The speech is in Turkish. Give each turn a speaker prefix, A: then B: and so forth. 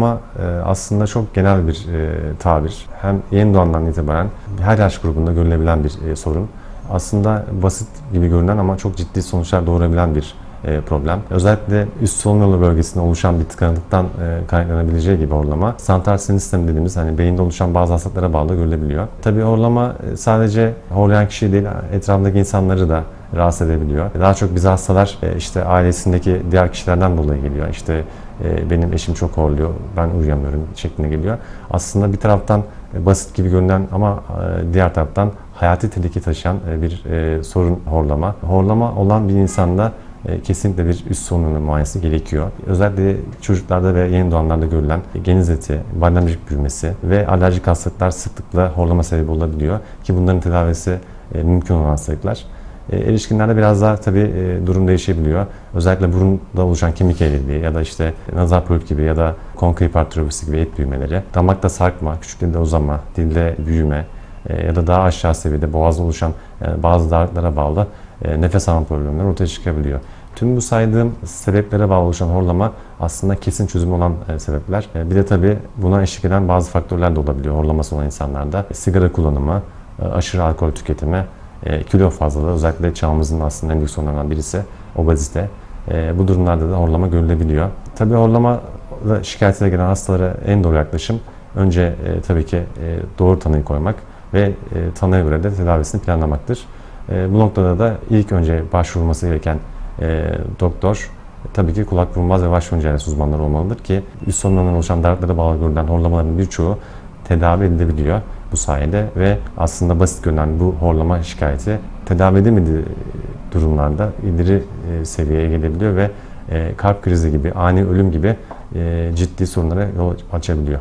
A: Horlama aslında çok genel bir tabir. Hem yeni doğandan itibaren her yaş grubunda görülebilen bir sorun. Aslında basit gibi görünen ama çok ciddi sonuçlar doğurabilen bir problem. Özellikle üst solunum yolu bölgesinde oluşan bir tıkanıklıktan kaynaklanabileceği gibi horlama, santral sinir sistemi dediğimiz hani beyinde oluşan bazı hastalıklara bağlı görülebiliyor. Tabii horlama sadece horlayan kişi değil, etrafındaki insanları da rahatsız edebiliyor. Daha çok bize hastalar işte ailesindeki diğer kişilerden dolayı geliyor. İşte benim eşim çok horluyor, ben uyuyamıyorum şeklinde geliyor. Aslında bir taraftan basit gibi görünen ama diğer taraftan hayati tehlike taşıyan bir sorun horlama. Horlama olan bir insanda kesinlikle bir üst solunum muayenesi gerekiyor. Özellikle çocuklarda ve yeni doğanlarda görülen genizleti, bademcik büyümesi ve alerjik hastalıklar sıklıkla horlama sebebi olabiliyor ki bunların tedavisi mümkün olan hastalıklar. Erişkinlerde biraz daha tabii durum değişebiliyor. Özellikle burunda oluşan kemik eğriliği ya da işte nazar polip gibi ya da konkav hipertrofisi gibi et büyümeleri, damakta sarkma, küçük dilde uzama, dilde büyüme ya da daha aşağı seviyede boğazda oluşan bazı darlıklara bağlı nefes alma problemleri ortaya çıkabiliyor. Tüm bu saydığım sebeplere bağlı oluşan horlama aslında kesin çözümü olan sebepler. Bir de tabii buna eşlik eden bazı faktörler de olabiliyor horlaması olan insanlarda. Sigara kullanımı, aşırı alkol tüketimi, kilo fazlalığı, özellikle çağımızın aslında en büyük sorunlarından birisi obezite. Bu durumlarda da horlama görülebiliyor. Tabii horlama şikayetiyle gelen hastalara en doğru yaklaşım önce tabii ki doğru tanıyı koymak ve tanıya göre de tedavisini planlamaktır. Bu noktada da ilk önce başvurulması gereken doktor tabii ki kulak burun boğaz ve baş burun cerrahisi uzmanları olmalıdır ki üst solunumdan oluşan darlıklara bağlı görülen horlamaların birçoğu tedavi edilebiliyor bu sayede ve aslında basit görünen bu horlama şikayeti tedavi edemediği durumlarda ileri seviyeye gelebiliyor ve kalp krizi gibi, ani ölüm gibi ciddi sorunlara yol açabiliyor.